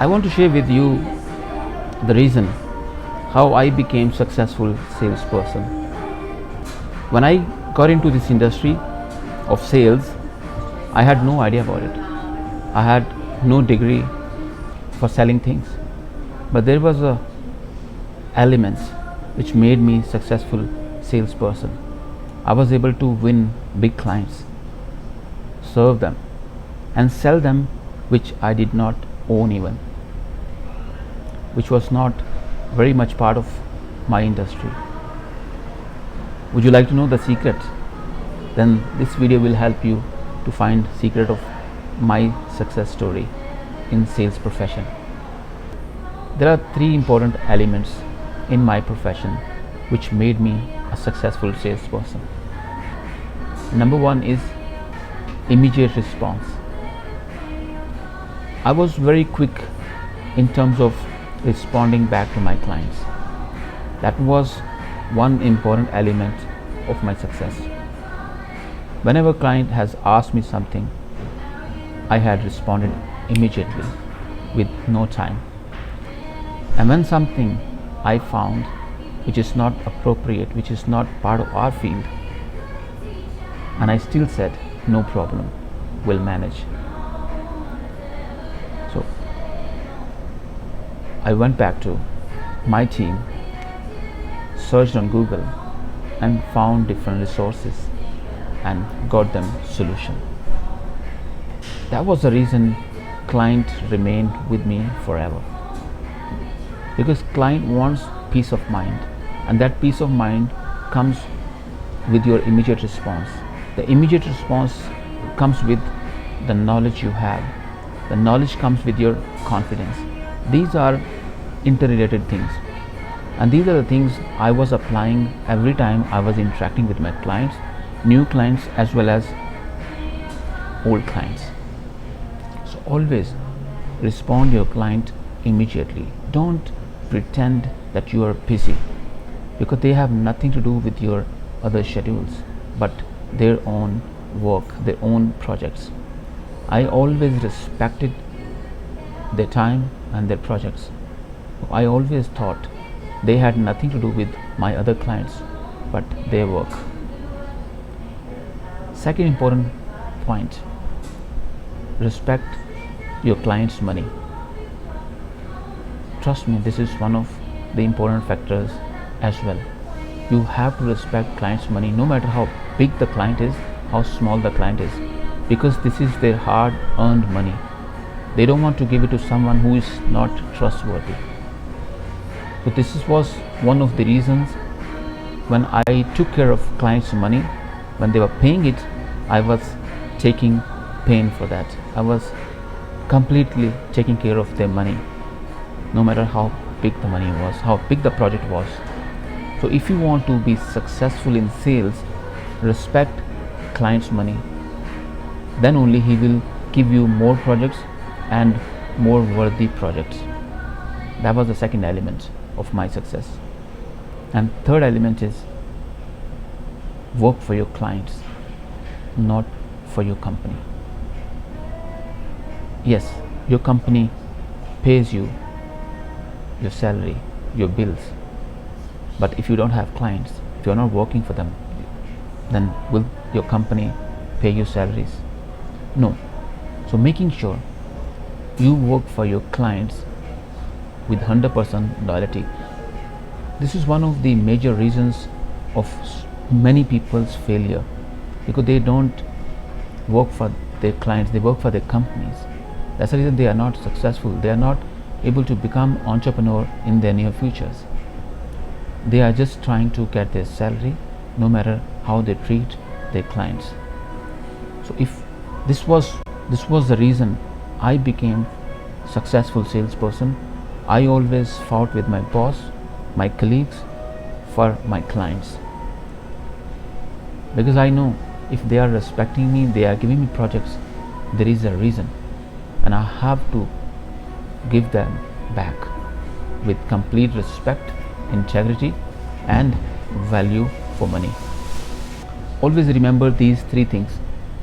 I want to share with you the reason how I became successful salesperson. When I got into this industry of sales, I had no idea about it. I had no degree for selling things, but there was a elements which made me successful salesperson. I was able to win big clients, serve them, and sell them which I did not own even, which was not very much part of my industry. Would you like to know the secret? Then this video will help you to find secret of my success story in sales profession. There are three important elements in my profession which made me a successful salesperson. Number one is immediate response. I was very quick in terms of responding back to my clients. That was one important element of my success. Whenever a client has asked me something, I had responded immediately with no time. And when something I found which is not appropriate, which is not part of our field, and I still said, no problem, we'll manage. So I went back to my team, searched on Google, and found different resources and got them solution. That was the reason client remained with me forever, because client wants peace of mind, and that peace of mind comes with your immediate response. The immediate response comes with the knowledge you have. The knowledge comes with your confidence. These are interrelated things, and these are the things I was applying every time I was interacting with my clients, new clients as well as old clients. So always respond your client immediately. Don't pretend that you are busy, because they have nothing to do with your other schedules but their own work, their own projects. I always respected their time and their projects. I always thought they had nothing to do with my other clients but their work. Second important point, respect your client's money. Trust me, this is one of the important factors as well. You have to respect client's money, no matter how big the client is, how small the client is, because this is their hard earned money. They don't want to give it to someone who is not trustworthy. So this was one of the reasons when I took care of clients' money. When they were paying it, I was taking pain for that. I was completely taking care of their money, no matter how big the money was, how big the project was. So if you want to be successful in sales, respect client's money. Then only he will give you more projects and more worthy projects. That was the second element of my success. And third element is work for your clients, not for your company. Yes, your company pays you your salary, your bills, but if you don't have clients, if you're not working for them, then will your company pay you salaries? No. So making sure you work for your clients with 100% loyalty. This is one of the major reasons of many people's failure, because they don't work for their clients, they work for their companies. That's the reason they are not successful. They are not able to become entrepreneur in their near futures. They are just trying to get their salary, no matter how they treat their clients. So if this was the reason I became successful salesperson, I always fought with my boss, my colleagues, for my clients, because I know if they are respecting me, they are giving me projects, there is a reason, and I have to give them back with complete respect, integrity, and value for money. Always remember these three things,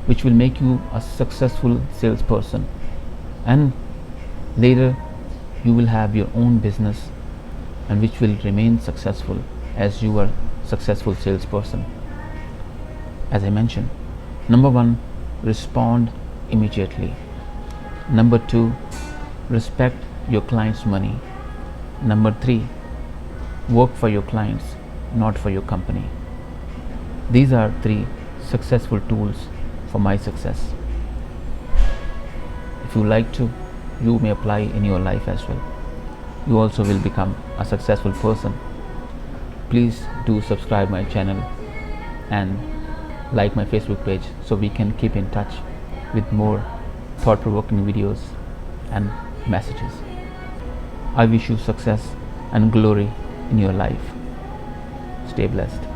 which will make you a successful salesperson, and later you will have your own business and which will remain successful as you are successful salesperson. As I mentioned, number 1, respond immediately. Number 2, respect your client's money. Number 3, work for your clients, not for your company. These are 3 successful tools for my success. If you like to, you may apply in your life as well. You also will become a successful person. Please do subscribe my channel and like my Facebook page so we can keep in touch with more thought-provoking videos and messages. I wish you success and glory in your life. Stay blessed.